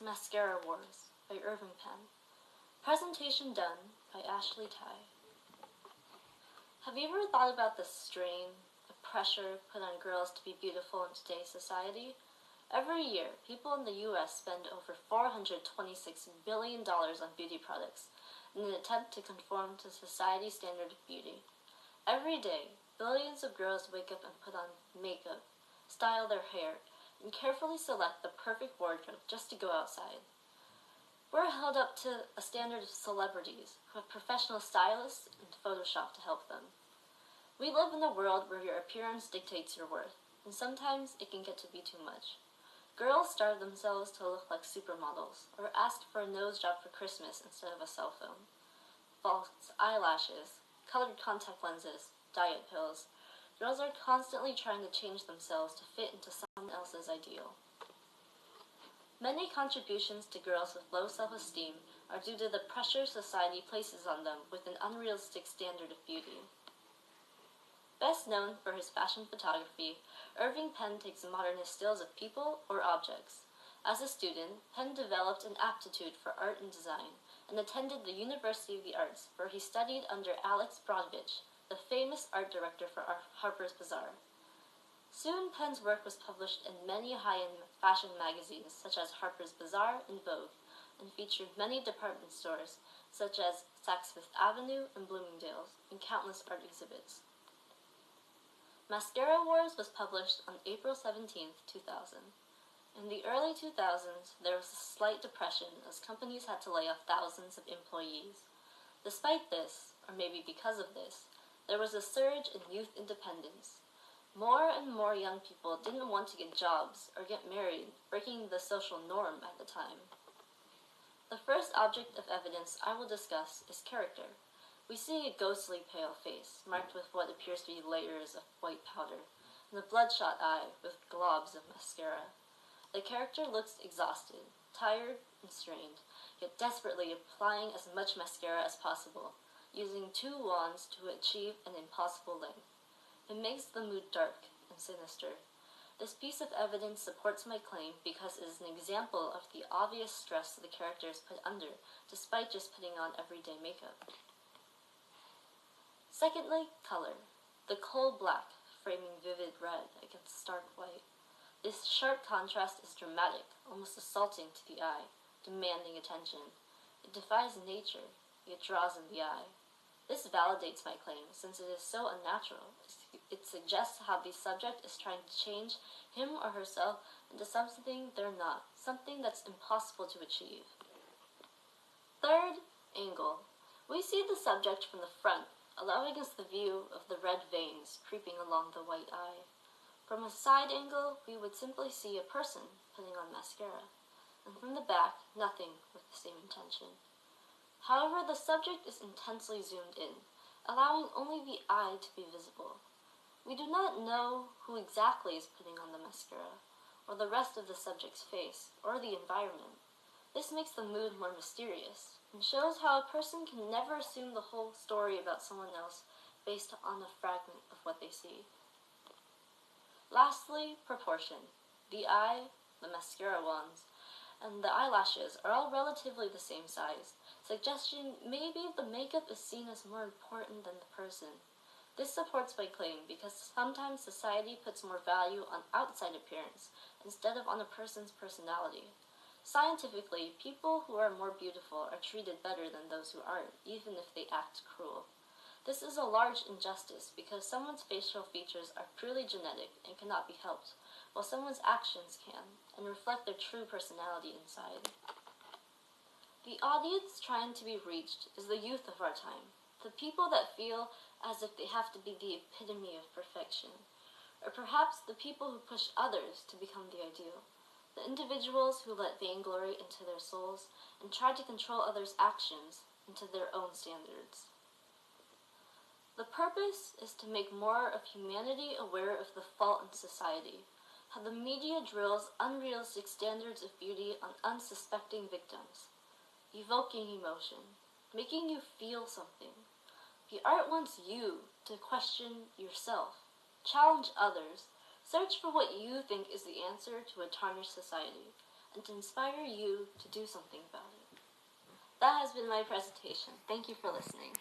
Mascara Wars by Irving Penn. Presentation done by Ashley Ty. Have you ever thought about the strain, the pressure put on girls to be beautiful in today's society? Every year, people in the U.S. spend over $426 billion on beauty products in an attempt to conform to society's standard of beauty. Every day, billions of girls wake up and put on makeup, style their hair, and carefully select the perfect wardrobe just to go outside. We're held up to a standard of celebrities who have professional stylists and Photoshop to help them. We live in a world where your appearance dictates your worth, and sometimes it can get to be too much. Girls starve themselves to look like supermodels, or ask for a nose job for Christmas instead of a cell phone. False eyelashes, colored contact lenses, diet pills. Girls are constantly trying to change themselves to fit into someone else's ideal. Many contributions to girls with low self-esteem are due to the pressure society places on them with an unrealistic standard of beauty. Best known for his fashion photography, Irving Penn takes modernist stills of people or objects. As a student, Penn developed an aptitude for art and design and attended the University of the Arts, where he studied under Alex Brodovich, the famous art director for Harper's Bazaar. Soon, Penn's work was published in many high-end fashion magazines such as Harper's Bazaar and Vogue, and featured many department stores such as Saks Fifth Avenue and Bloomingdale's, and countless art exhibits. Mascara Wars was published on April 17, 2000. In the early 2000s, there was a slight depression as companies had to lay off thousands of employees. Despite this, or maybe because of this, there was a surge in youth independence. More and more young people didn't want to get jobs or get married, breaking the social norm at the time. The first object of evidence I will discuss is character. We see a ghostly pale face, marked with what appears to be layers of white powder, and a bloodshot eye with globs of mascara. The character looks exhausted, tired, and strained, yet desperately applying as much mascara as possible, using two wands to achieve an impossible length. It makes the mood dark and sinister. This piece of evidence supports my claim because it is an example of the obvious stress the character is put under, despite just putting on everyday makeup. Secondly, color. The coal black, framing vivid red against stark white. This sharp contrast is dramatic, almost assaulting to the eye, demanding attention. It defies nature, yet draws in the eye. This validates my claim, since it is so unnatural. It suggests how the subject is trying to change him or herself into something they're not, something that's impossible to achieve. Third, angle. We see the subject from the front, allowing us the view of the red veins creeping along the white eye. From a side angle, we would simply see a person putting on mascara, and from the back, nothing with the same intention. However, the subject is intensely zoomed in, allowing only the eye to be visible. We do not know who exactly is putting on the mascara, or the rest of the subject's face, or the environment. This makes the mood more mysterious, and shows how a person can never assume the whole story about someone else based on a fragment of what they see. Lastly, proportion. The eye, the mascara wands, and the eyelashes are all relatively the same size, suggesting maybe the makeup is seen as more important than the person. This supports my claim because sometimes society puts more value on outside appearance instead of on a person's personality. Scientifically, people who are more beautiful are treated better than those who aren't, even if they act cruel. This is a large injustice because someone's facial features are purely genetic and cannot be helped, while someone's actions can, and reflect their true personality inside. The audience trying to be reached is the youth of our time, the people that feel as if they have to be the epitome of perfection, or perhaps the people who push others to become the ideal. The individuals who let vainglory into their souls and try to control others' actions into their own standards. The purpose is to make more of humanity aware of the fault in society, how the media drills unrealistic standards of beauty on unsuspecting victims, evoking emotion, making you feel something. The art wants you to question yourself, challenge others, search for what you think is the answer to a tarnished society, and to inspire you to do something about it. That has been my presentation. Thank you for listening.